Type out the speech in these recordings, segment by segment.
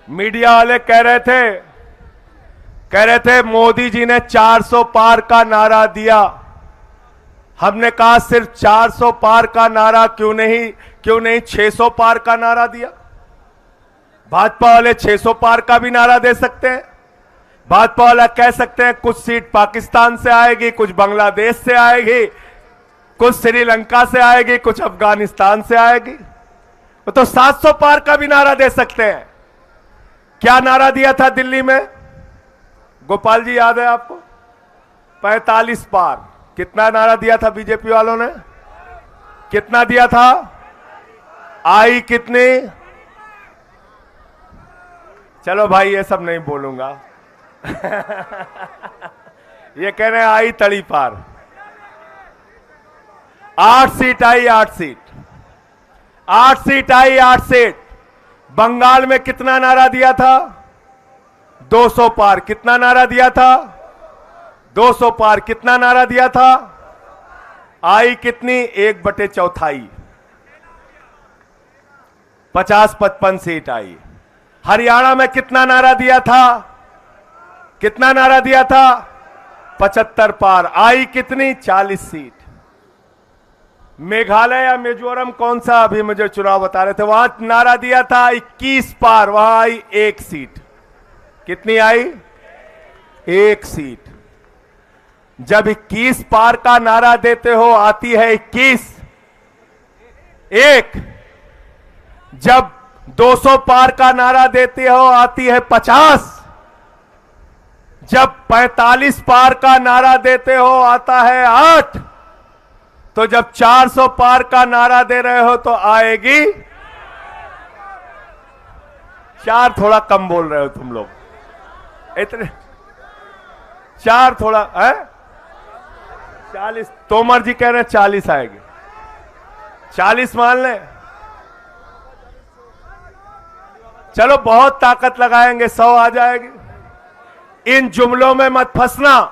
Media वाले कह रहे थे मोदी जी ने 400 पार का नारा दिया। हमने कहा सिर्फ 400 पार का नारा क्यों नहीं 600 पार का नारा दिया। भाजपा वाले 600 पार का भी नारा दे सकते हैं। भाजपा वाला कह सकते हैं कुछ सीट पाकिस्तान से आएगी, कुछ बांग्लादेश से आएगी, कुछ श्रीलंका से आएगी, कुछ अफगानिस्तान से आएगी। तो 700 पार का भी नारा दे सकते हैं। क्या नारा दिया था दिल्ली में, गोपाल जी याद है आपको? 45 पार। कितना नारा दिया था बीजेपी वालों ने? कितना दिया था? आई कितनी? चलो भाई ये सब नहीं बोलूंगा। ये कह रहे हैं आई तड़ी पार। 8 सीट आई, 8 सीट, 8 सीट आई, 8 सीट। बंगाल में कितना नारा दिया था? 200 पार। कितना नारा दिया था? 200 पार। कितना नारा दिया था? आई कितनी? 1/4। 50-55 सीट आई। हरियाणा में कितना नारा दिया था? कितना नारा दिया था? 75 पार। आई कितनी? 40 सीट। मेघालय या मिजोरम कौन सा अभी मुझे चुनाव बता रहे थे, वहां नारा दिया था 21 पार, वहां आई 1 सीट। कितनी आई? 1 सीट। जब 21 पार का नारा देते हो आती है 21, 1। जब 200 पार का नारा देते हो आती है 50। जब 45 पार का नारा देते हो आता है 8। तो जब 400 पार का नारा दे रहे हो तो आएगी 4। थोड़ा कम बोल रहे हो तुम लोग, इतने 4 थोड़ा है। 40 तोमर जी कह रहे हैं 40 आएगी। 40 मान लें। चलो बहुत ताकत लगाएंगे, 100 आ जाएगी। इन जुमलों में मत फंसना,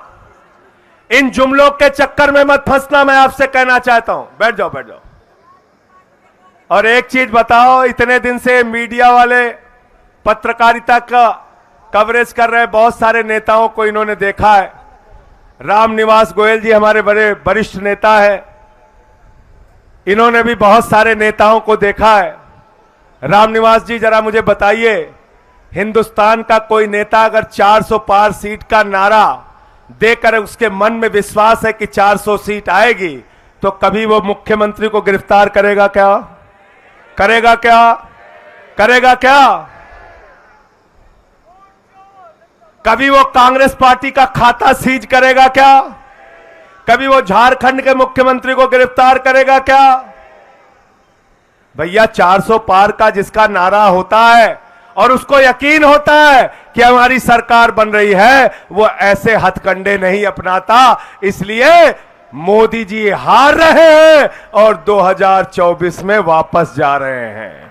इन जुमलों के चक्कर में मत फंसना, मैं आपसे कहना चाहता हूं। बैठ जाओ, बैठ जाओ। और एक चीज बताओ, इतने दिन से मीडिया वाले पत्रकारिता का कवरेज कर रहे हैं, बहुत सारे नेताओं को इन्होंने देखा है। रामनिवास गोयल जी हमारे बड़े वरिष्ठ नेता हैं, इन्होंने भी बहुत सारे नेताओं को देखा है। रामनिवास जी जरा मुझे बताइए, हिंदुस्तान का कोई नेता अगर 400 पार सीट का नारा देकर उसके मन में विश्वास है कि 400 सीट आएगी, तो कभी वो मुख्यमंत्री को गिरफ्तार करेगा क्या? करेगा क्या? करेगा क्या? कभी वो कांग्रेस पार्टी का खाता सीज करेगा क्या? कभी वो झारखंड के मुख्यमंत्री को गिरफ्तार करेगा क्या? भैया 400 पार का जिसका नारा होता है और उसको यकीन होता है कि हमारी सरकार बन रही है, वो ऐसे हथकंडे नहीं अपनाता। इसलिए मोदी जी हार रहे हैं और 2024 में वापस जा रहे हैं।